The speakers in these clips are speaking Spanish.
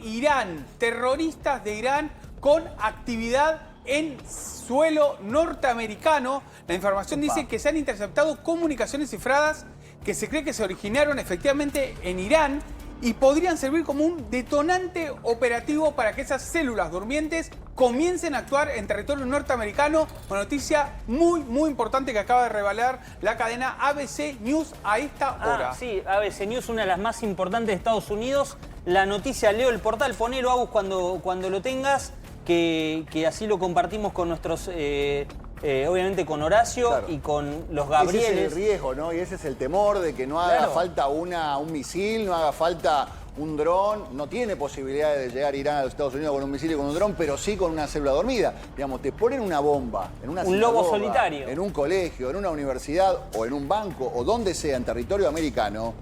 Irán, terroristas de Irán con actividad en suelo norteamericano. La información dice que se han interceptado comunicaciones cifradas que se cree que se originaron efectivamente en Irán y podrían servir como un detonante operativo para que esas células durmientes comiencen a actuar en territorio norteamericano. Una noticia muy importante que acaba de revelar la cadena ABC News a esta hora. Sí, ABC News, una de las más importantes de Estados Unidos. La noticia, leo el portal, ponelo, Agus, cuando lo tengas, que así lo compartimos con nuestros... obviamente con Horacio, claro, y con los Gabrieles. Ese es el riesgo, ¿no? Y ese es el temor de que no haga falta un misil, no haga falta un dron. No tiene posibilidades de llegar a Irán a los Estados Unidos con un misil y con un dron, pero sí con una célula dormida. Digamos, te ponen una bomba en una un lobo solitario, en un colegio, en una universidad o en un banco o donde sea en territorio americano.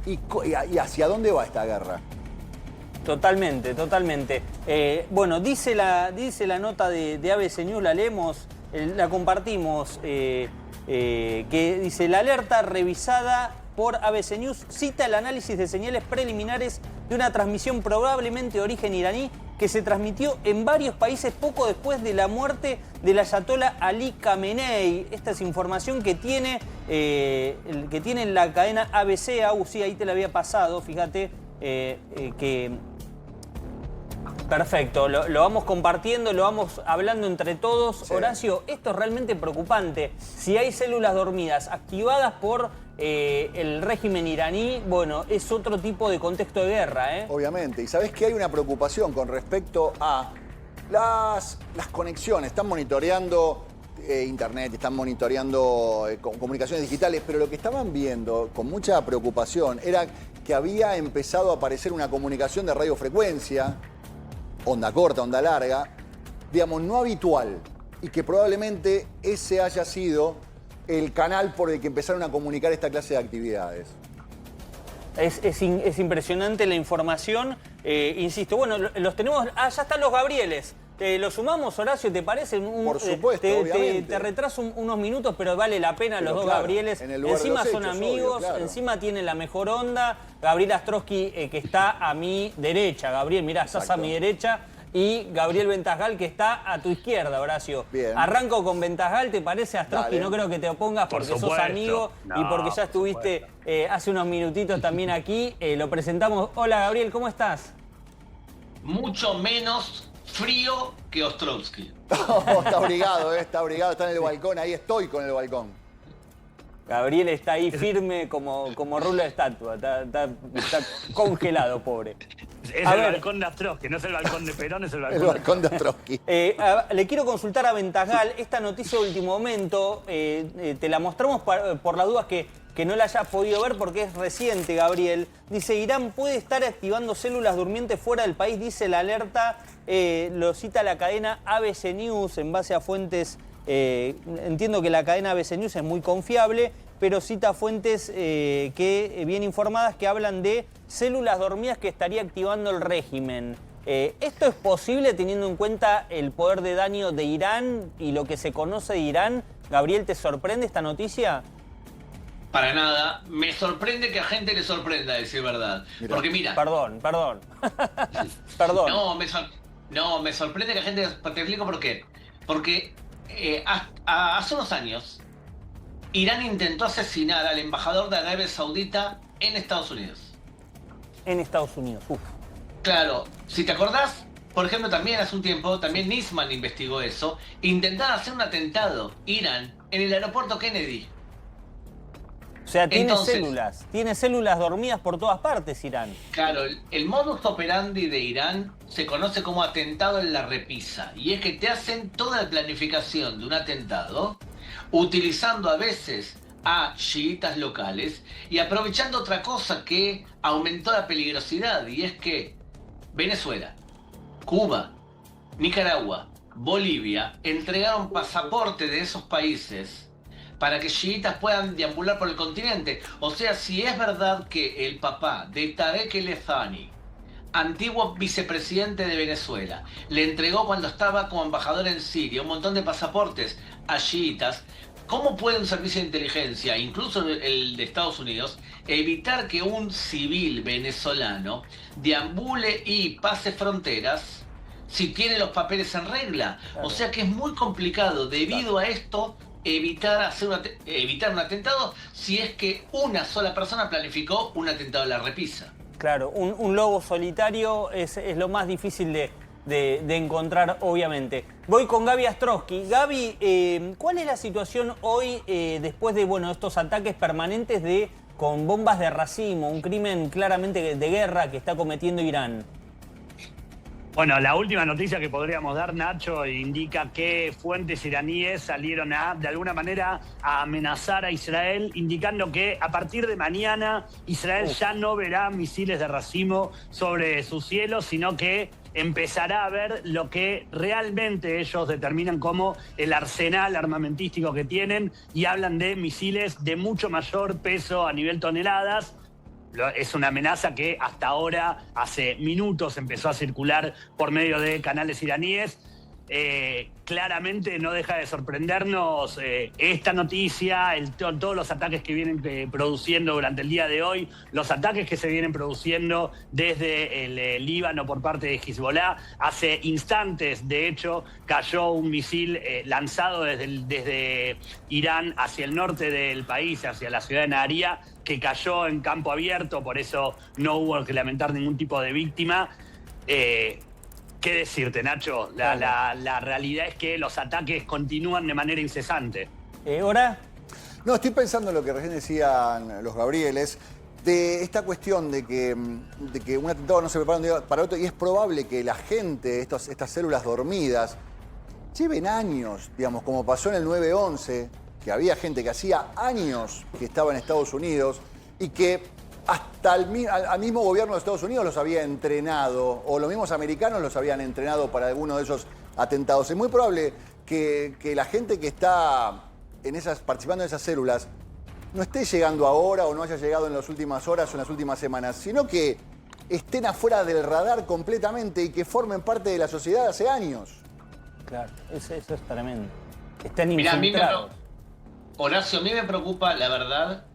¿Y hacia dónde va esta guerra? Totalmente. Bueno, dice la nota de ABC News, la leemos, la compartimos, que dice: la alerta revisada por ABC News cita el análisis de señales preliminares de una transmisión probablemente de origen iraní que se transmitió en varios países poco después de la muerte del ayatollah Ali Khamenei. Esta es información que tiene la cadena ABC. Sí, ahí te la había pasado, fíjate, que... Perfecto, lo vamos compartiendo, lo vamos hablando entre todos. Sí. Horacio, esto es realmente preocupante. Si hay células dormidas activadas por el régimen iraní, bueno, es otro tipo de contexto de guerra, ¿eh? Obviamente. Y sabés que hay una preocupación con respecto a las conexiones. Están monitoreando internet, están monitoreando comunicaciones digitales, pero lo que estaban viendo con mucha preocupación era que había empezado a aparecer una comunicación de radiofrecuencia, onda corta, onda larga, digamos, no habitual, y que probablemente ese haya sido el canal por el que empezaron a comunicar esta clase de actividades. Es impresionante la información, insisto. Bueno, los tenemos... ya están los Gabrieles. ¿Lo sumamos, Horacio, te parece? Por supuesto, obviamente. Te retraso unos minutos, pero vale la pena. Pero los dos, claro, Gabrieles. Encima son amigos, obvio, claro, encima tienen la mejor onda. Gabriel Astrosky, que está a mi derecha. Gabriel, mirá, estás a mi derecha. Y Gabriel Ventasgal, que está a tu izquierda, Horacio. Bien. Arranco con Ventasgal, ¿te parece, Astrosky? No creo que te opongas porque sos amigo y porque ya estuviste hace unos minutitos también aquí. Lo presentamos. Hola, Gabriel, ¿cómo estás? Mucho menos frío que Ostrovsky. Oh, está abrigado, está en el balcón, ahí estoy con el balcón. Gabriel está ahí firme como rulo de estatua, está congelado, pobre. Es el balcón de Astrosky, no es el balcón de Perón, es el balcón de Astrosky. Le quiero consultar a Ventasgal esta noticia de último momento. Te la mostramos por las dudas que no la hayas podido ver porque es reciente, Gabriel. Dice: Irán puede estar activando células durmientes fuera del país, dice la alerta. Lo cita la cadena ABC News en base a fuentes... entiendo que la cadena ABC News es muy confiable, pero cita fuentes que bien informadas que hablan de células dormidas que estaría activando el régimen. ¿Esto es posible teniendo en cuenta el poder de daño de Irán y lo que se conoce de Irán? Gabriel, ¿te sorprende esta noticia? Para nada. Me sorprende que a gente le sorprenda, a decir verdad. Mirá. Porque mira... Perdón. No, me sorprende que a gente... Te explico por qué. Porque hace unos años, Irán intentó asesinar al embajador de Arabia Saudita en Estados Unidos. En Estados Unidos, uf. Claro, si te acordás, por ejemplo, también hace un tiempo, también Nisman investigó eso, intentaron hacer un atentado, Irán, en el aeropuerto Kennedy. O sea, tiene células dormidas por todas partes, Irán. Claro, el modus operandi de Irán se conoce como atentado en la repisa. Y es que te hacen toda la planificación de un atentado, utilizando a veces a chiitas locales y aprovechando otra cosa que aumentó la peligrosidad. Y es que Venezuela, Cuba, Nicaragua, Bolivia entregaron pasaporte de esos países para que chiitas puedan deambular por el continente. O sea, si es verdad que el papá de Tarek El Ethani, antiguo vicepresidente de Venezuela, le entregó cuando estaba como embajador en Siria un montón de pasaportes a chiitas, ¿Cómo puede un servicio de inteligencia, incluso el de Estados Unidos, evitar que un civil venezolano deambule y pase fronteras si tiene los papeles en regla? Claro. O sea que es muy complicado debido a esto evitar un atentado si es que una sola persona planificó un atentado a la repisa. Claro, un lobo solitario es lo más difícil de encontrar, obviamente. Voy con Gaby Astrosky. Gaby, ¿cuál es la situación hoy después de estos ataques permanentes con bombas de racimo, un crimen claramente de guerra que está cometiendo Irán? Bueno, la última noticia que podríamos dar, Nacho, indica que fuentes iraníes salieron de alguna manera, a amenazar a Israel, indicando que a partir de mañana Israel ya no verá misiles de racimo sobre sus cielos, sino que empezará a ver lo que realmente ellos determinan como el arsenal armamentístico que tienen, y hablan de misiles de mucho mayor peso a nivel toneladas. Es una amenaza que hasta ahora, hace minutos, empezó a circular por medio de canales iraníes. Claramente no deja de sorprendernos esta noticia, todos los ataques que vienen produciendo durante el día de hoy, los ataques que se vienen produciendo desde el Líbano por parte de Hezbollah. Hace instantes, de hecho, cayó un misil lanzado desde Irán hacia el norte del país, hacia la ciudad de Naharía, que cayó en campo abierto, por eso no hubo que lamentar ningún tipo de víctima. ¿Qué decirte, Nacho? La realidad es que los ataques continúan de manera incesante. ¿Hora? No, estoy pensando en lo que recién decían los Gabrieles, de esta cuestión de que un atentado no se prepara de un día para otro, y es probable que la gente, estas células dormidas, lleven años, digamos, como pasó en el 9/11, que había gente que hacía años que estaba en Estados Unidos y que hasta al mismo gobierno de Estados Unidos los había entrenado, o los mismos americanos los habían entrenado para alguno de esos atentados. Es muy probable que la gente que está participando en esas células no esté llegando ahora o no haya llegado en las últimas horas o en las últimas semanas, sino que estén afuera del radar completamente y que formen parte de la sociedad hace años. Claro, eso es tremendo. Están Mirá, infiltrados. Horacio, a mí me preocupa, la verdad,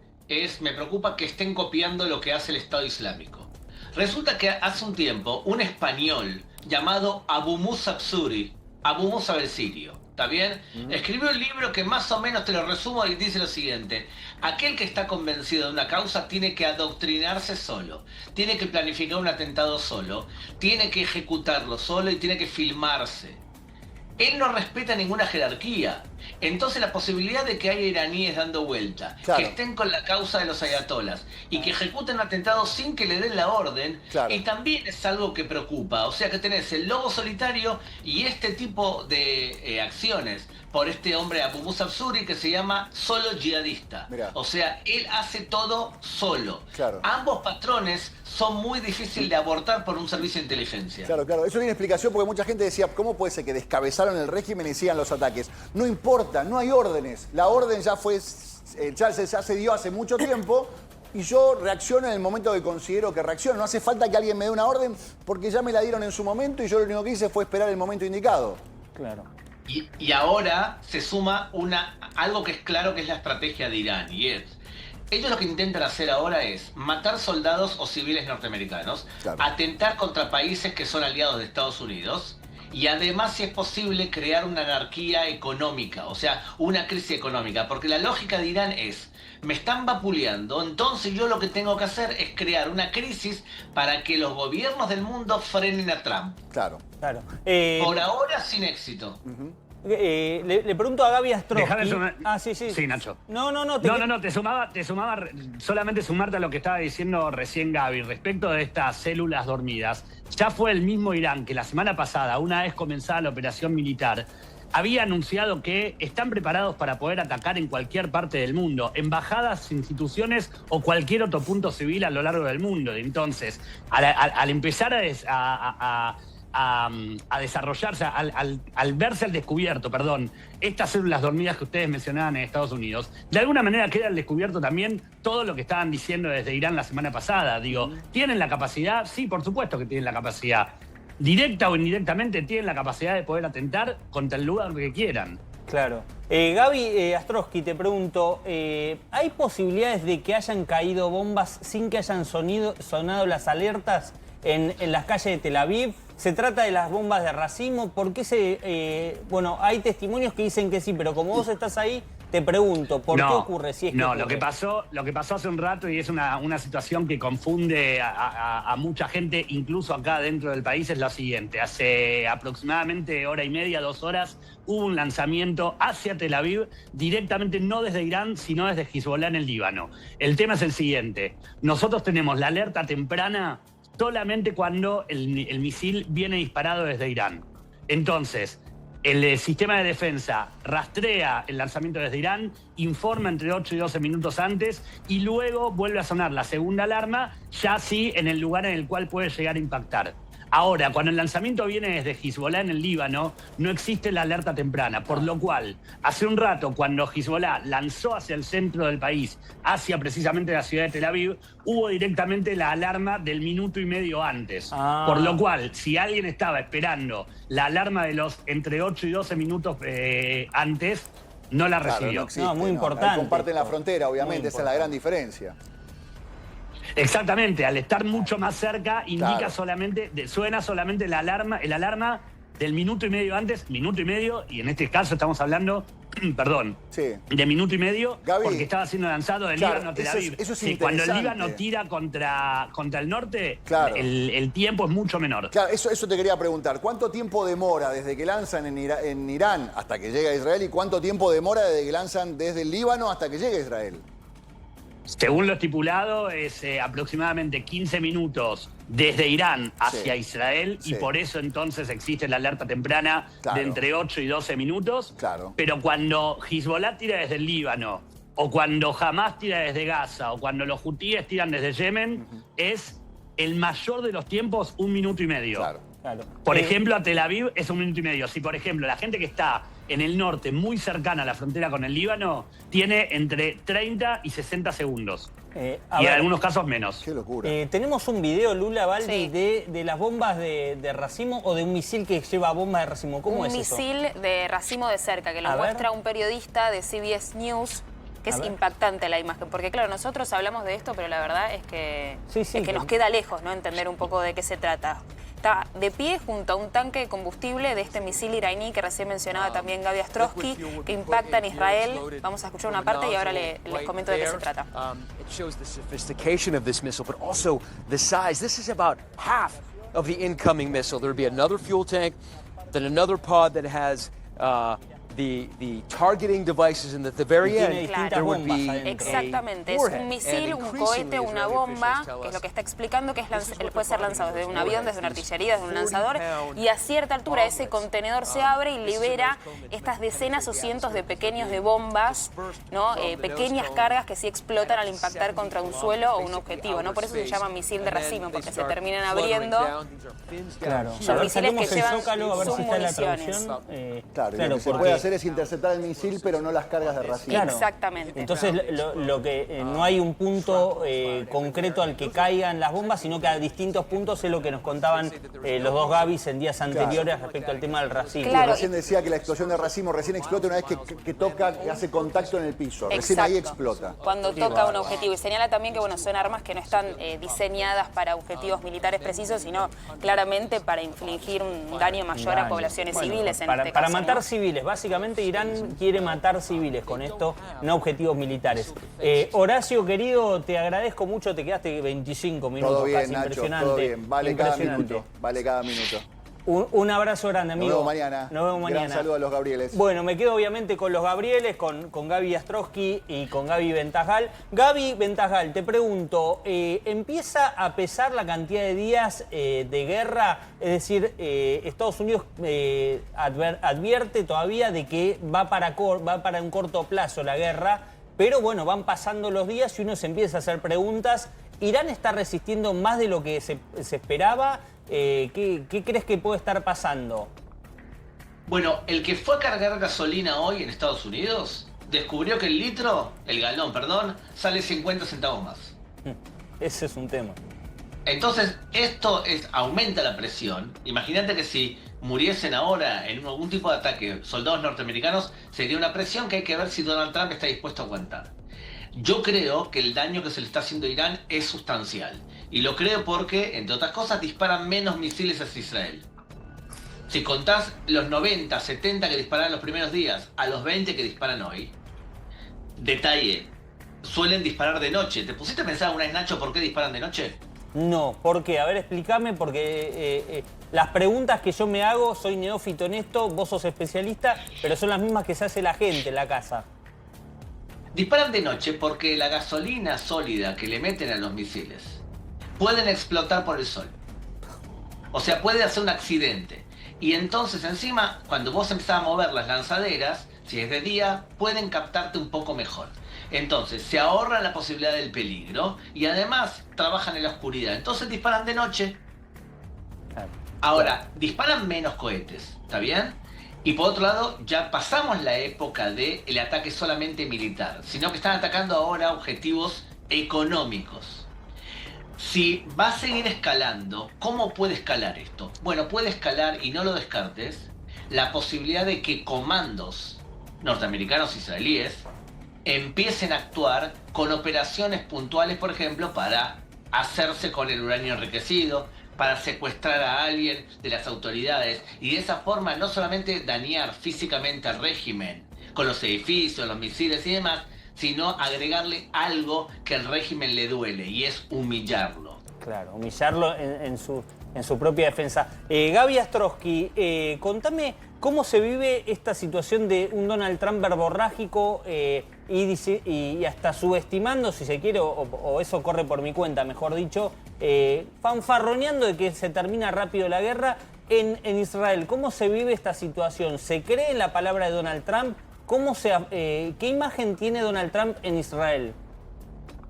me preocupa que estén copiando lo que hace el Estado Islámico. Resulta que hace un tiempo un español llamado Abu Musa Absuri, Abu Musa el Sirio, ¿está bien? Escribió un libro que más o menos te lo resumo y dice lo siguiente: aquel que está convencido de una causa tiene que adoctrinarse solo, tiene que planificar un atentado solo, tiene que ejecutarlo solo y tiene que filmarse. Él no respeta ninguna jerarquía. Entonces la posibilidad de que haya iraníes dando vuelta, claro, que estén con la causa de los ayatolas y que ejecuten atentados sin que le den la orden, claro, y también es algo que preocupa. O sea que tenés el lobo solitario y este tipo de acciones por este hombre Abu Musa Absuri, que se llama solo yihadista. Mirá. O sea, él hace todo solo. Claro. Ambos patrones son muy difíciles de abortar por un servicio de inteligencia. Claro, claro. Eso tiene explicación porque mucha gente decía, ¿cómo puede ser que descabezaron el régimen y sigan los ataques? No importa, no hay órdenes. La orden ya se dio hace mucho tiempo y yo reacciono en el momento que considero que reacciono. No hace falta que alguien me dé una orden porque ya me la dieron en su momento y yo lo único que hice fue esperar el momento indicado. Claro. Y ahora se suma algo que es claro, que es la estrategia de Irán, y es: ellos lo que intentan hacer ahora es matar soldados o civiles norteamericanos, claro, atentar contra países que son aliados de Estados Unidos, y además, si es posible, crear una anarquía económica, o sea, una crisis económica, porque la lógica de Irán es: me están vapuleando, entonces yo lo que tengo que hacer es crear una crisis para que los gobiernos del mundo frenen a Trump. Claro. Claro. Por ahora, sin éxito. Le pregunto a Gaby Astrosky. Dejame sumar. Sí. Sí, Nacho. No, Te sumaba solamente sumarte a lo que estaba diciendo recién Gaby respecto de estas células dormidas. Ya fue el mismo Irán que la semana pasada, una vez comenzada la operación militar, había anunciado que están preparados para poder atacar en cualquier parte del mundo, embajadas, instituciones o cualquier otro punto civil a lo largo del mundo. Entonces, al empezar a desarrollarse, al verse al descubierto, estas células dormidas que ustedes mencionaban en Estados Unidos, de alguna manera queda al descubierto también todo lo que estaban diciendo desde Irán la semana pasada. Digo, ¿tienen la capacidad? Sí, por supuesto que tienen la capacidad. Directa o indirectamente tienen la capacidad de poder atentar contra el lugar que quieran. Claro. Gaby Astrosky, te pregunto, ¿hay posibilidades de que hayan caído bombas sin que hayan sonado las alertas en las calles de Tel Aviv? ¿Se trata de las bombas de racimo? ¿Por qué bueno, hay testimonios que dicen que sí, pero como vos estás ahí, te pregunto, ¿por qué ocurre? Si es que ocurre. Lo que pasó hace un rato, y es una situación que confunde a mucha gente, incluso acá dentro del país, es lo siguiente. Hace aproximadamente hora y media, 2 horas, hubo un lanzamiento hacia Tel Aviv, directamente no desde Irán, sino desde Hezbollah en el Líbano. El tema es el siguiente. Nosotros tenemos la alerta temprana solamente cuando el misil viene disparado desde Irán. Entonces, el sistema de defensa rastrea el lanzamiento desde Irán, informa entre 8 y 12 minutos antes y luego vuelve a sonar la segunda alarma, ya sí en el lugar en el cual puede llegar a impactar. Ahora, cuando el lanzamiento viene desde Hezbollah en el Líbano, no existe la alerta temprana, por lo cual, hace un rato, cuando Hezbollah lanzó hacia el centro del país, hacia precisamente la ciudad de Tel Aviv, hubo directamente la alarma del minuto y medio antes. Por lo cual, si alguien estaba esperando la alarma de los entre 8 y 12 minutos antes, no la recibió. No existe, No, muy importante. Ahí comparten la frontera, obviamente, esa es la gran diferencia. Exactamente, al estar mucho más cerca, indica solamente, suena solamente el alarma del minuto y medio antes, minuto y medio, y en este caso estamos hablando, perdón, de minuto y medio, Gaby, porque estaba siendo lanzado del Líbano a Tel Aviv. Eso es cuando el interesante. Líbano tira contra el norte, Claro. el tiempo es mucho menor. Claro, eso te quería preguntar. ¿Cuánto tiempo demora desde que lanzan en Irán hasta que llega a Israel? ¿Y cuánto tiempo demora desde que lanzan desde el Líbano hasta que llega a Israel? Según lo estipulado, es aproximadamente 15 minutos desde Irán hacia Israel, y por eso entonces existe la alerta temprana de entre 8 y 12 minutos. Claro. Pero cuando Hezbollah tira desde el Líbano, o cuando Hamas tira desde Gaza, o cuando los hutíes tiran desde Yemen, es el mayor de los tiempos 1 minuto y medio. Claro. Por ejemplo, a Tel Aviv es 1 minuto y medio. Si, por ejemplo, la gente que está en el norte, muy cercana a la frontera con el Líbano, tiene entre 30 y 60 segundos. Y en algunos casos menos. Qué locura. Tenemos un video, Lula Baldi, de las bombas de racimo, o de un misil que lleva bombas de racimo. ¿Cómo es eso? Un misil de racimo de cerca, que lo muestra un periodista de CBS News, que es impactante la imagen. Porque claro, nosotros hablamos de esto, pero la verdad es que, nos queda lejos, ¿no? Entender un poco de qué se trata. Está de pie junto a un tanque de combustible de este misil iraní que recién mencionaba también Gaby Astrosky, que impacta en Israel. Vamos a escuchar una parte y ahora les comento de qué se trata. It shows the sophistication of this missile, but also the size. This is about half of the incoming missile. There would be another fuel tank, then another pod that has the targeting devices, and at the very end there would be exactamente, es un misil, un cohete, una bomba, que es lo que está explicando, que puede ser lanzado desde un avión, desde una artillería, desde un lanzador, y a cierta altura ese contenedor se abre y libera estas decenas o cientos de pequeños de bombas, ¿no? Pequeñas cargas que sí explotan al impactar contra un suelo o un objetivo, ¿no? Por eso se llama misil de racimo, porque se terminan abriendo. Claro. Son misiles que llevan sus municiones. Claro, lo que se puede hacer es interceptar el misil, pero no las cargas de racimo. Claro. Exactamente. Entonces, lo que no hay un punto concreto al que caigan las bombas, sino que a distintos puntos es lo que nos contaban los dos Gabis en días anteriores respecto al tema del racimo. Claro. Recién decía que la explosión de racimo recién explota una vez que toca, que hace contacto en el piso. Recién ahí explota. Cuando toca un objetivo. Y señala también que son armas que no están diseñadas para objetivos militares precisos, sino claramente para infligir un daño mayor a poblaciones civiles en este caso. Para matar civiles. Básicamente Irán quiere matar civiles con esto, no objetivos militares. Horacio, querido, te agradezco mucho. Te quedaste 25 minutos. Todo bien, casi, Nacho, impresionante. todo bien. Vale cada minuto. Vale cada minuto. Un abrazo grande, amigo. Nos vemos mañana. Nos vemos mañana. Gran saludo a los Gabrieles. Bueno, me quedo obviamente con los Gabrieles, con Gaby Astrosky y con Gaby Ventajal. Gaby Ventajal, te pregunto, ¿empieza a pesar la cantidad de días de guerra? Es decir, Estados Unidos advierte todavía de que va para un corto plazo la guerra, pero bueno, van pasando los días y uno se empieza a hacer preguntas. ¿Irán está resistiendo más de lo que se esperaba? ¿Qué crees que puede estar pasando? Bueno, el que fue a cargar gasolina hoy en Estados Unidos descubrió que el galón, sale 50 centavos más. Ese es un tema. Entonces, esto aumenta la presión. Imagínate que si muriesen ahora en algún tipo de ataque soldados norteamericanos, sería una presión que hay que ver si Donald Trump está dispuesto a aguantar. Yo creo que el daño que se le está haciendo a Irán es sustancial. Y lo creo porque, entre otras cosas, disparan menos misiles hacia Israel. Si contás los 90, 70 que disparan los primeros días a los 20 que disparan hoy, detalle, suelen disparar de noche. ¿Te pusiste a pensar alguna vez, Nacho, por qué disparan de noche? No, ¿por qué? A ver, explícame, porque las preguntas que yo me hago, soy neófito en esto, vos sos especialista, pero son las mismas que se hace la gente en la casa. Disparan de noche porque la gasolina sólida que le meten a los misiles pueden explotar por el sol. O sea, puede hacer un accidente. Y entonces encima, cuando vos empezás a mover las lanzaderas, si es de día, pueden captarte un poco mejor. Entonces, se ahorra la posibilidad del peligro y además trabajan en la oscuridad. Entonces disparan de noche. Ahora, disparan menos cohetes, ¿está bien? Y por otro lado, ya pasamos la época del ataque solamente militar, sino que están atacando ahora objetivos económicos. Si va a seguir escalando, ¿cómo puede escalar esto? Bueno, puede escalar, y no lo descartes, la posibilidad de que comandos norteamericanos israelíes empiecen a actuar con operaciones puntuales, por ejemplo, para hacerse con el uranio enriquecido, para secuestrar a alguien de las autoridades y de esa forma no solamente dañar físicamente al régimen con los edificios, los misiles y demás, sino agregarle algo que al régimen le duele y es humillarlo. Claro, humillarlo en su propia defensa. Gaby Astrosky, contame cómo se vive esta situación de un Donald Trump verborrágico y hasta subestimando, si se quiere, o eso corre por mi cuenta, mejor dicho, fanfarroneando de que se termina rápido la guerra en Israel. ¿Cómo se vive esta situación? ¿Se cree en la palabra de Donald Trump? ¿Qué imagen tiene Donald Trump en Israel?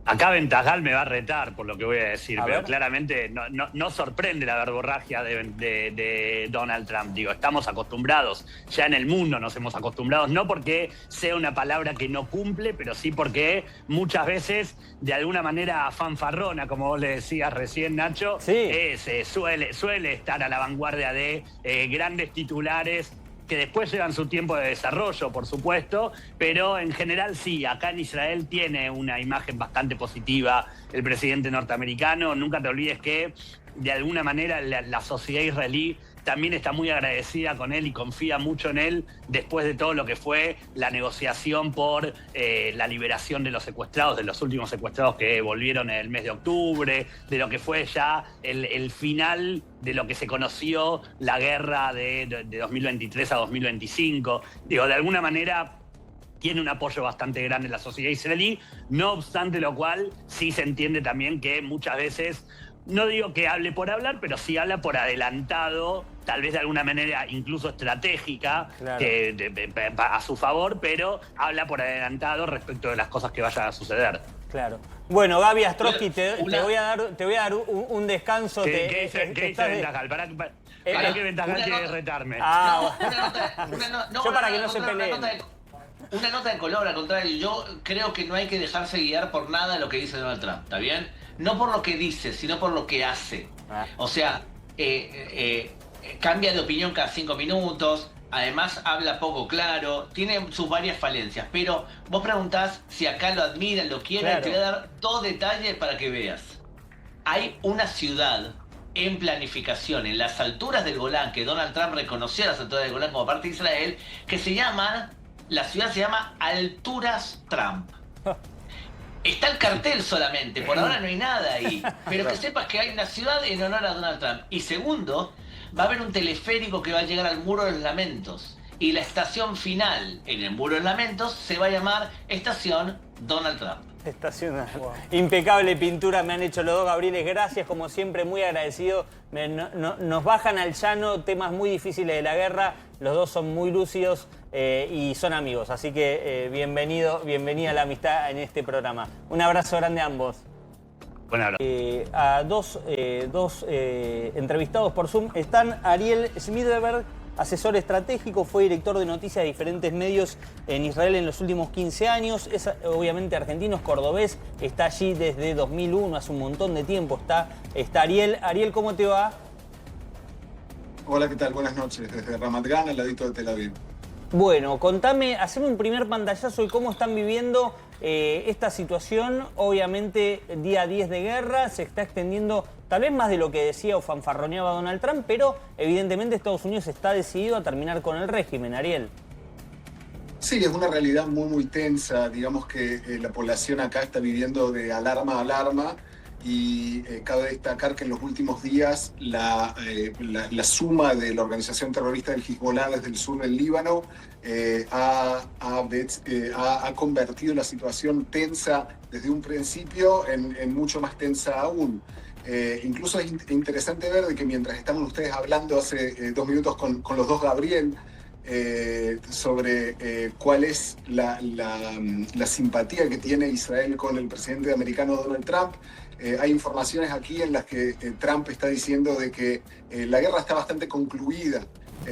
Acá Ventajal me va a retar por lo que voy a decir, pero ver. Claramente no sorprende la verborragia de Donald Trump. Digo, estamos acostumbrados, ya en el mundo nos hemos acostumbrado, no porque sea una palabra que no cumple, pero sí porque muchas veces, de alguna manera fanfarrona, como vos le decías recién, Nacho, sí. Suele estar a la vanguardia de grandes titulares que después llevan su tiempo de desarrollo, por supuesto, pero en general sí, acá en Israel tiene una imagen bastante positiva el presidente norteamericano. Nunca te olvides que, de alguna manera, la sociedad israelí también está muy agradecida con él y confía mucho en él después de todo lo que fue la negociación por la liberación de los secuestrados, de los últimos secuestrados que volvieron en el mes de octubre, de lo que fue ya el final de lo que se conoció la guerra de 2023 a 2025. Digo, de alguna manera tiene un apoyo bastante grande en la sociedad israelí, no obstante lo cual sí se entiende también que muchas veces, no digo que hable por hablar, pero sí habla por adelantado, tal vez de alguna manera incluso estratégica, Claro. A su favor, pero habla por adelantado respecto de las cosas que vayan a suceder. Claro. Bueno, Gaby Astrosky, te voy a dar un descanso. ¿Qué dice Ventajal? ¿Para qué Ventajal quiere retarme? Yo para que no se peleen. Una nota de color, al contrario, yo creo que no hay que dejarse guiar por nada de lo que dice Donald Trump, ¿está bien? No por lo que dice, sino por lo que hace. O sea, cambia de opinión cada 5 minutos, además habla poco claro, tiene sus varias falencias, pero vos preguntás si acá lo admiran, lo quieren, Claro. te voy a dar 2 detalles para que veas. Hay una ciudad en planificación en las alturas del Golán, que Donald Trump reconoció a las alturas del Golán como parte de Israel, que la ciudad se llama Alturas Trump. Está el cartel solamente, por ahora no hay nada ahí. Pero que sepas que hay una ciudad en honor a Donald Trump. Y segundo, va a haber un teleférico que va a llegar al Muro de los Lamentos. Y la estación final en el Muro de los Lamentos se va a llamar Estación Donald Trump. Estacional. Wow. Impecable pintura me han hecho los dos, Gabrieles. Gracias, como siempre, muy agradecido. Nos bajan al llano temas muy difíciles de la guerra. Los dos son muy lúcidos y son amigos. Así que bienvenida a la amistad en este programa. Un abrazo grande a ambos. Bueno, A dos entrevistados por Zoom están Ariel Schmidberg, asesor estratégico, fue director de noticias de diferentes medios en Israel en los últimos 15 años. Es obviamente argentino, es cordobés, está allí desde 2001, hace un montón de tiempo. Está Ariel. Ariel, ¿cómo te va? Hola, ¿qué tal? Buenas noches. Desde Ramat Gan, al ladito de Tel Aviv. Bueno, contame, haceme un primer pantallazo de cómo están viviendo esta situación. Obviamente, día 10 de guerra, se está extendiendo tal vez más de lo que decía o fanfarroneaba Donald Trump, pero evidentemente Estados Unidos está decidido a terminar con el régimen, Ariel. Sí, es una realidad muy tensa. Digamos que la población acá está viviendo de alarma a alarma. Y cabe destacar que en los últimos días la suma de la organización terrorista del Hezbollah desde el sur del Líbano ha convertido la situación tensa desde un principio en mucho más tensa aún. Incluso es interesante ver de que mientras estaban ustedes hablando hace 2 minutos con los dos Gabriel sobre cuál es la simpatía que tiene Israel con el presidente americano Donald Trump, hay informaciones aquí en las que Trump está diciendo de que la guerra está bastante concluida,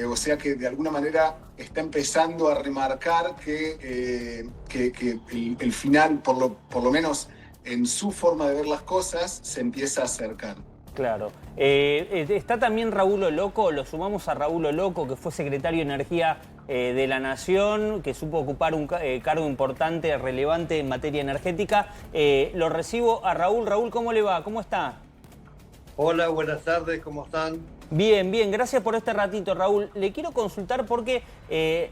o sea que de alguna manera está empezando a remarcar que el final, por lo menos en su forma de ver las cosas, se empieza a acercar. Claro. Está también Raúl Oloco, lo sumamos a Raúl Oloco, que fue secretario de Energía de la Nación, que supo ocupar un cargo importante, relevante en materia energética. Lo recibo a Raúl. Raúl, ¿cómo le va? ¿Cómo está? Hola, buenas tardes, ¿cómo están? Bien, bien, gracias por este ratito, Raúl. Le quiero consultar porque,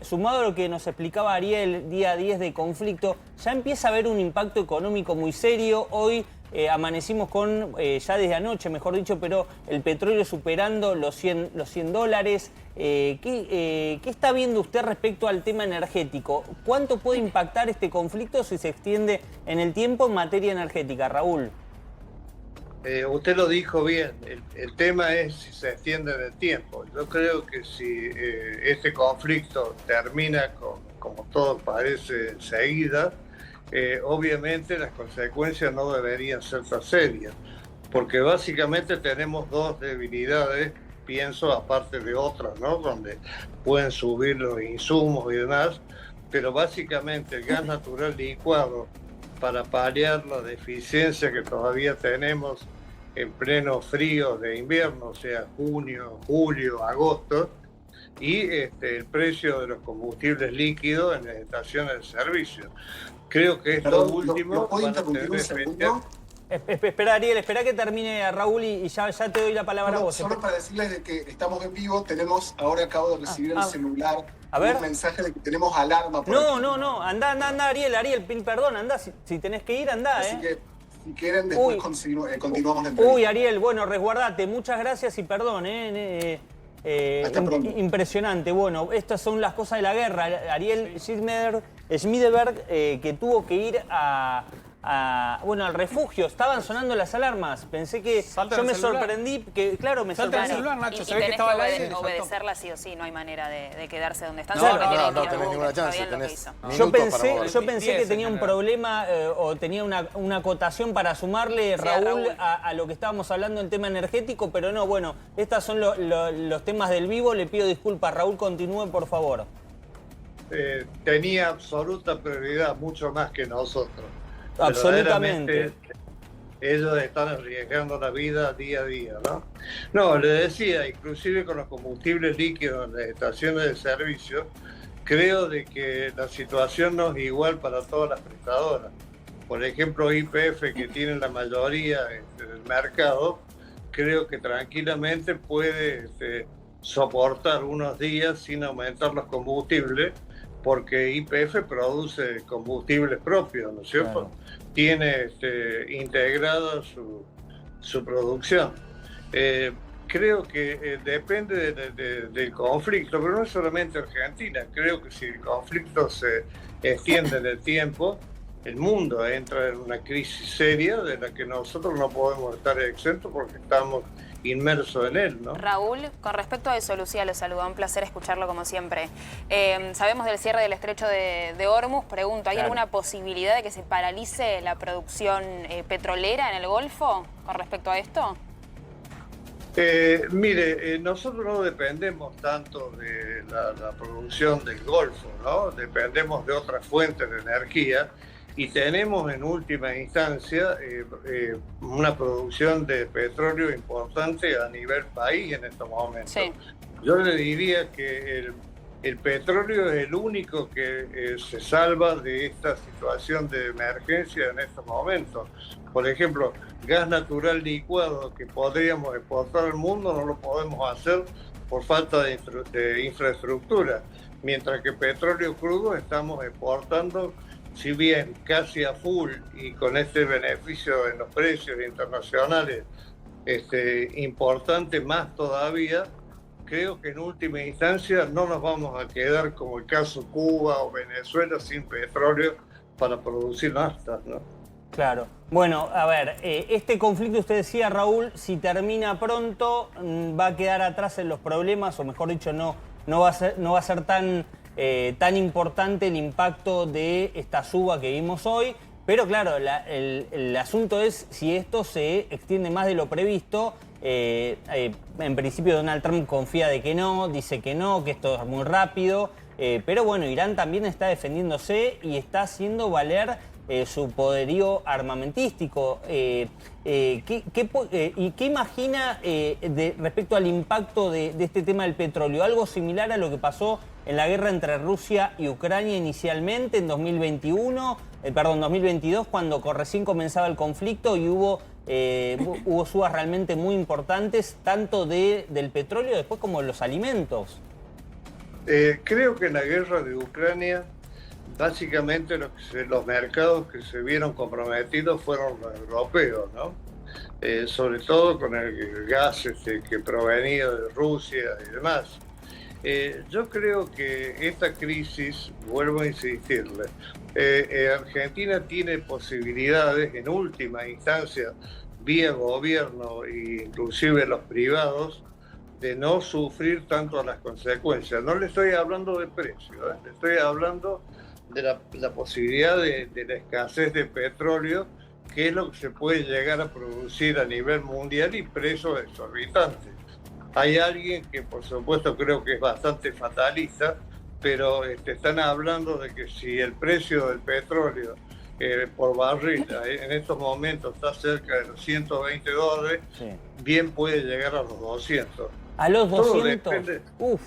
sumado a lo que nos explicaba Ariel, día 10 de conflicto, ya empieza a haber un impacto económico muy serio. Hoy amanecimos con, ya desde anoche, mejor dicho, pero el petróleo superando los 100 dólares. ¿Qué está viendo usted respecto al tema energético? ¿Cuánto puede impactar este conflicto si se extiende en el tiempo en materia energética, Raúl? Usted lo dijo bien, el tema es si se extiende en el tiempo. Yo creo que si este conflicto termina como todo parece enseguida, obviamente las consecuencias no deberían ser tan serias, porque básicamente tenemos dos debilidades, pienso, aparte de otras, ¿no? Donde pueden subir los insumos y demás, pero básicamente el gas natural licuado para paliar la deficiencia que todavía tenemos en pleno frío de invierno, o sea, junio, julio, agosto, y el precio de los combustibles líquidos en las estaciones de servicio. Creo que esto último... ¿Puedo interrumpir un segundo? Espera, Ariel, espera que termine Raúl y ya te doy la palabra a vos. Solo para decirles de que estamos en vivo, ahora acabo de recibir el celular, un mensaje de que tenemos alarma. No, anda, Ariel, perdón, anda, si tenés que ir, anda. Así que, si quieren, después continuamos la entrevista. Uy, Ariel, bueno, resguardate, muchas gracias y perdón, impresionante. Bueno, estas son las cosas de la guerra. Ariel Schmiedeberg, que tuvo que ir al refugio. Estaban sonando las alarmas. Pensé que yo me sorprendí, que claro, me sorprendí. El celular, Nacho, y se ve que tenés estaba al aire. obedecerla sí o sí, no hay manera de quedarse donde están. No tenés ninguna chance. Yo pensé que tenía un problema o tenía una acotación para sumarle, Raúl, a lo que estábamos hablando en tema energético, pero no, bueno, estos son los temas del vivo. Le pido disculpas. Raúl, continúe, por favor. Tenía absoluta prioridad, mucho más que nosotros. Absolutamente. Ellos están arriesgando la vida día a día, ¿no? No, le decía, inclusive con los combustibles líquidos en las estaciones de servicio, creo de que la situación no es igual para todas las prestadoras. Por ejemplo, YPF, que tiene la mayoría del mercado, creo que tranquilamente puede soportar unos días sin aumentar los combustibles, porque YPF produce combustibles propios, ¿no es cierto? Claro. Tiene integrada su producción. Creo que depende del conflicto, pero no es solamente Argentina. Creo que si el conflicto se extiende en el tiempo, el mundo entra en una crisis seria de la que nosotros no podemos estar exentos porque estamos inmerso en él, ¿no? Raúl, con respecto a eso, Lucía lo saluda, un placer escucharlo como siempre. Sabemos del cierre del estrecho de Hormuz, pregunto, ¿hay alguna posibilidad de que se paralice la producción petrolera en el Golfo con respecto a esto? Mire, nosotros no dependemos tanto de la producción del Golfo, ¿no? Dependemos de otras fuentes de energía y tenemos en última instancia una producción de petróleo importante a nivel país en estos momentos. Sí. Yo le diría que el petróleo es el único que se salva de esta situación de emergencia en estos momentos. Por ejemplo, gas natural licuado que podríamos exportar al mundo no lo podemos hacer por falta de infraestructura, mientras que petróleo crudo estamos exportando, si bien casi a full y con este beneficio en los precios internacionales importante más todavía. Creo que en última instancia no nos vamos a quedar como el caso Cuba o Venezuela sin petróleo para producir naftas, ¿no? Claro. Bueno, a ver, este conflicto, usted decía, Raúl, si termina pronto va a quedar atrás en los problemas, o mejor dicho, no va a ser tan importante el impacto de esta suba que vimos hoy. Pero claro, el asunto es si esto se extiende más de lo previsto. En principio Donald Trump confía de que no, dice que no, que esto es muy rápido. Pero bueno, Irán también está defendiéndose y está haciendo valer su poderío armamentístico. ¿Y qué imagina respecto al impacto de este tema del petróleo? ¿Algo similar a lo que pasó en la guerra entre Rusia y Ucrania inicialmente en 2022, cuando recién comenzaba el conflicto y hubo subas realmente muy importantes, tanto del petróleo después como de los alimentos? Creo que en la guerra de Ucrania, básicamente los mercados que se vieron comprometidos fueron los europeos, ¿no? Sobre todo con el gas que provenía de Rusia y demás. Yo creo que esta crisis, vuelvo a insistirle, Argentina tiene posibilidades en última instancia, vía gobierno e inclusive los privados, de no sufrir tanto las consecuencias. No le estoy hablando de precio, le estoy hablando de la posibilidad de la escasez de petróleo, que es lo que se puede llegar a producir a nivel mundial y precios exorbitantes. Hay alguien que por supuesto creo que es bastante fatalista, pero están hablando de que si el precio del petróleo por barril en estos momentos está cerca de los $120, sí, bien puede llegar a los 200. ¿A los 200? Uf.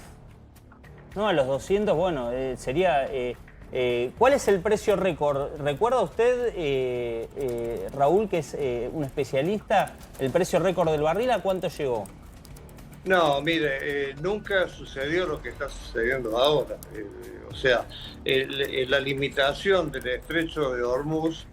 No, a los 200, bueno, sería... ¿cuál es el precio récord? ¿Recuerda usted, Raúl, que es un especialista, el precio récord del barril, a cuánto llegó? No, mire, nunca sucedió lo que está sucediendo ahora. O sea, la limitación del estrecho de Hormuz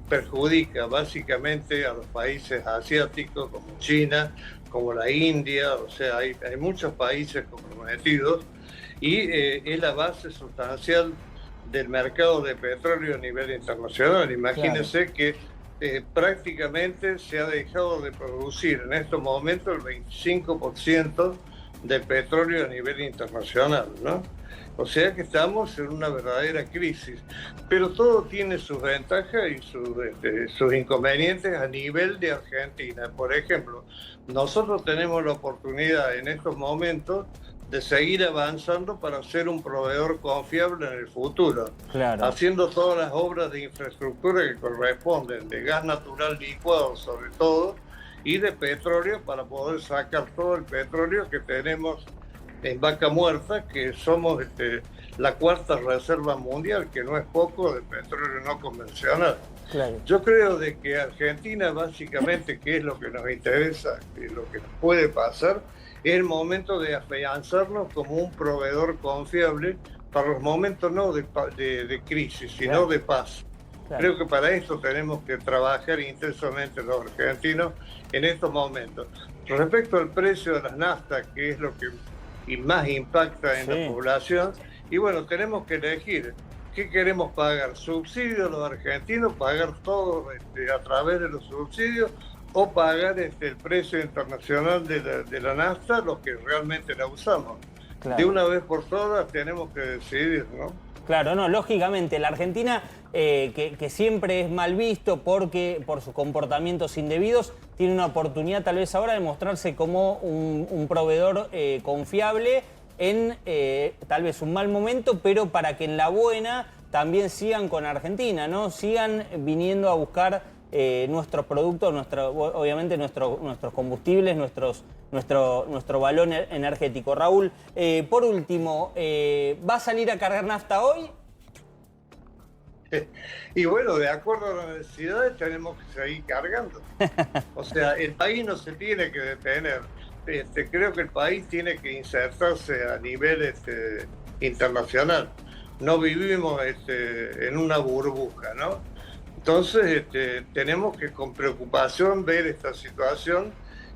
perjudica básicamente a los países asiáticos como China, como la India, o sea, hay muchos países comprometidos y es la base sustancial del mercado de petróleo a nivel internacional. Imagínense, claro, que prácticamente se ha dejado de producir en estos momentos el 25% del petróleo a nivel internacional, ¿no? O sea que estamos en una verdadera crisis, pero todo tiene sus ventajas y sus inconvenientes a nivel de Argentina. Por ejemplo, nosotros tenemos la oportunidad en estos momentos de seguir avanzando para ser un proveedor confiable en el futuro, claro, haciendo todas las obras de infraestructura que corresponden, de gas natural licuado sobre todo, y de petróleo para poder sacar todo el petróleo que tenemos en Vaca Muerta, que somos la cuarta reserva mundial, que no es poco, de petróleo no convencional. Claro. Yo creo de que Argentina, básicamente, que es lo que nos interesa, que es lo que nos puede pasar, es el momento de afianzarnos como un proveedor confiable para los momentos no de crisis, sino, claro, de paz. Claro. Creo que para esto tenemos que trabajar intensamente los argentinos en estos momentos. Respecto al precio de las naftas, que es lo que más impacta en, sí, la población, y bueno, tenemos que elegir qué queremos pagar: subsidios a los argentinos, pagar todo a través de los subsidios, o pagar el precio internacional de la nafta, los que realmente la usamos. Claro. De una vez por todas tenemos que decidir, ¿no? Claro, no, lógicamente, la Argentina, que siempre es mal visto por sus comportamientos indebidos, tiene una oportunidad tal vez ahora de mostrarse como un proveedor confiable en tal vez un mal momento, pero para que en la buena también sigan con Argentina, ¿no? Sigan viniendo a buscar nuestros productos, obviamente nuestros combustibles, nuestro valor energético. Raúl, por último, ¿va a salir a cargar nafta hoy? Y bueno, de acuerdo a las necesidades tenemos que seguir cargando. O sea, el país no se tiene que detener. Creo que el país tiene que insertarse a nivel internacional. No vivimos en una burbuja, ¿no? Entonces tenemos que con preocupación ver esta situación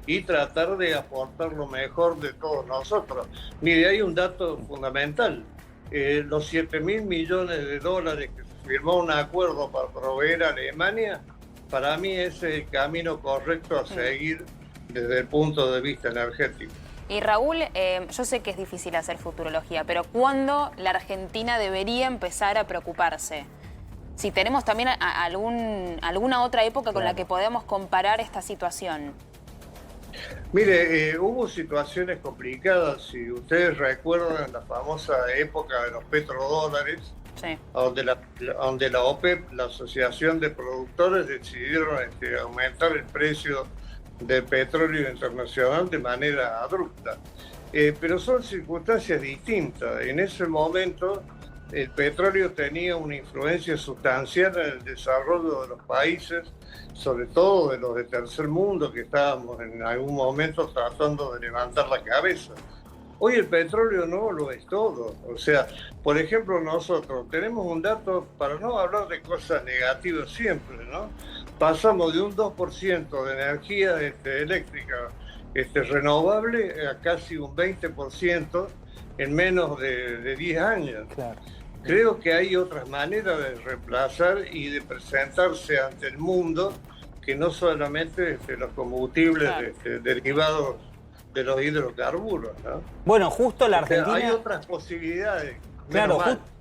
y tratar de aportar lo mejor de todos nosotros. Mire, hay un dato fundamental. Los 7.000 millones de dólares que se firmó un acuerdo para proveer a Alemania, para mí ese es el camino correcto a seguir desde el punto de vista energético. Y Raúl, yo sé que es difícil hacer futurología, pero ¿cuándo la Argentina debería empezar a preocuparse? Si tenemos también alguna otra época con la que podamos comparar esta situación. Mire, hubo situaciones complicadas, si ustedes recuerdan la famosa época de los petrodólares, sí, donde la OPEP, la Asociación de Productores, decidieron aumentar el precio del petróleo internacional de manera abrupta. Pero son circunstancias distintas. En ese momento el petróleo tenía una influencia sustancial en el desarrollo de los países, sobre todo de los de tercer mundo, que estábamos en algún momento tratando de levantar la cabeza. Hoy el petróleo no lo es todo. O sea, por ejemplo, nosotros tenemos un dato, para no hablar de cosas negativas siempre, ¿no? Pasamos de un 2% de energía eléctrica renovable a casi un 20% en menos de 10 años. Claro. Creo que hay otras maneras de reemplazar y de presentarse ante el mundo que no solamente los combustibles derivados de los hidrocarburos, ¿no? Bueno, justo la Argentina... Hay otras posibilidades. Claro,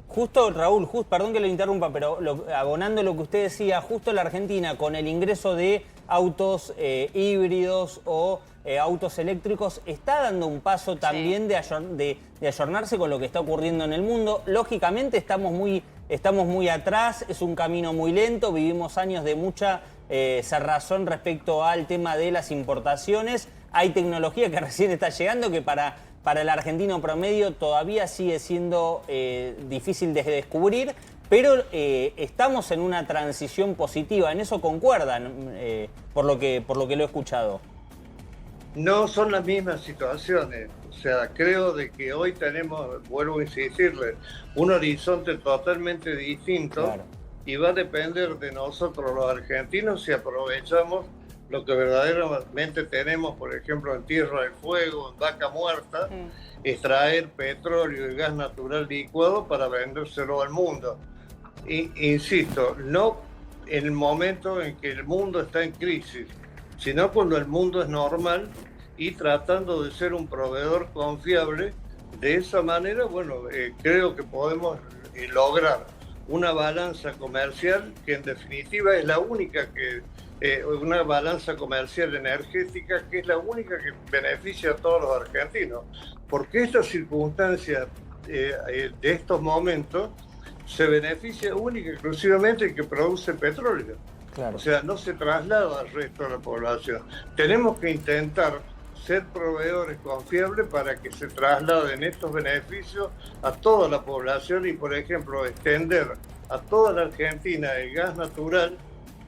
justo, Raúl, perdón que lo interrumpa, pero abonando lo que usted decía, justo la Argentina con el ingreso de autos híbridos o autos eléctricos está dando un paso también de ayornarse con lo que está ocurriendo en el mundo. Lógicamente estamos muy atrás, es un camino muy lento, vivimos años de mucha cerrazón respecto al tema de las importaciones. Hay tecnología que recién está llegando que para el argentino promedio todavía sigue siendo difícil de descubrir, pero estamos en una transición positiva. ¿En eso concuerdan, por lo que lo he escuchado? No son las mismas situaciones. O sea, creo de que hoy tenemos, vuelvo a insistirle, un horizonte totalmente distinto. Claro. Y va a depender de nosotros los argentinos si aprovechamos lo que verdaderamente tenemos, por ejemplo, en Tierra del Fuego, en Vaca Muerta, extraer petróleo y gas natural licuado para vendérselo al mundo. Insisto, no en el momento en que el mundo está en crisis, sino cuando el mundo es normal y tratando de ser un proveedor confiable. De esa manera, bueno, creo que podemos lograr una balanza comercial que en definitiva es la única una balanza comercial energética que es la única que beneficia a todos los argentinos, porque esta circunstancia de estos momentos se beneficia única y exclusivamente el que produce petróleo. Claro. O sea, no se traslada al resto de la población. Tenemos que intentar ser proveedores confiables para que se trasladen estos beneficios a toda la población y, por ejemplo, extender a toda la Argentina el gas natural,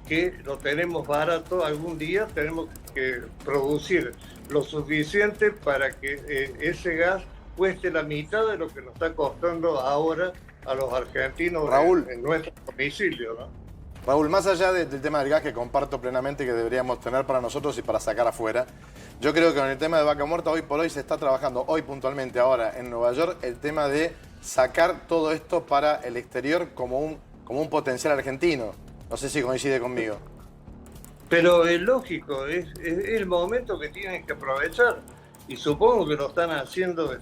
que lo tenemos barato. Algún día tenemos que producir lo suficiente para que ese gas cueste la mitad de lo que nos está costando ahora a los argentinos, Raúl, en nuestro domicilio, ¿no? Raúl, más allá del tema del gas, que comparto plenamente que deberíamos tener para nosotros y para sacar afuera, yo creo que con el tema de Vaca Muerta hoy por hoy se está trabajando, hoy puntualmente ahora en Nueva York, el tema de sacar todo esto para el exterior como un potencial argentino. No sé si coincide conmigo. Pero es lógico, es el momento que tienen que aprovechar y supongo que lo están haciendo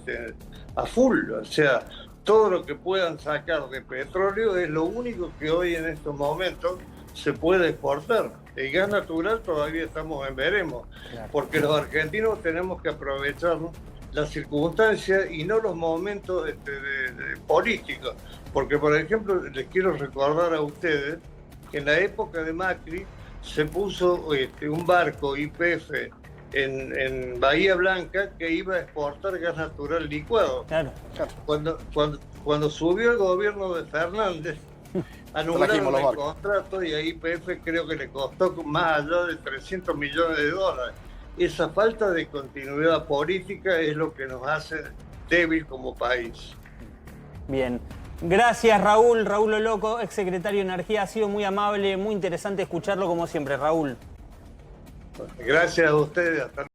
a full. O sea, todo lo que puedan sacar de petróleo es lo único que hoy en estos momentos se puede exportar. El gas natural todavía estamos en veremos, porque los argentinos tenemos que aprovechar las circunstancias y no los momentos políticos. Porque, por ejemplo, les quiero recordar a ustedes que en la época de Macri se puso un barco YPF en Bahía Blanca que iba a exportar gas natural licuado. Claro. Cuando subió el gobierno de Fernández, anularon el contrato y a YPF creo que le costó más allá de 300 millones de dólares. Esa falta de continuidad política es lo que nos hace débil como país. Bien. Gracias, Raúl. Raúl Loloco, exsecretario de Energía. Ha sido muy amable, muy interesante escucharlo como siempre, Raúl. Gracias a ustedes. Hasta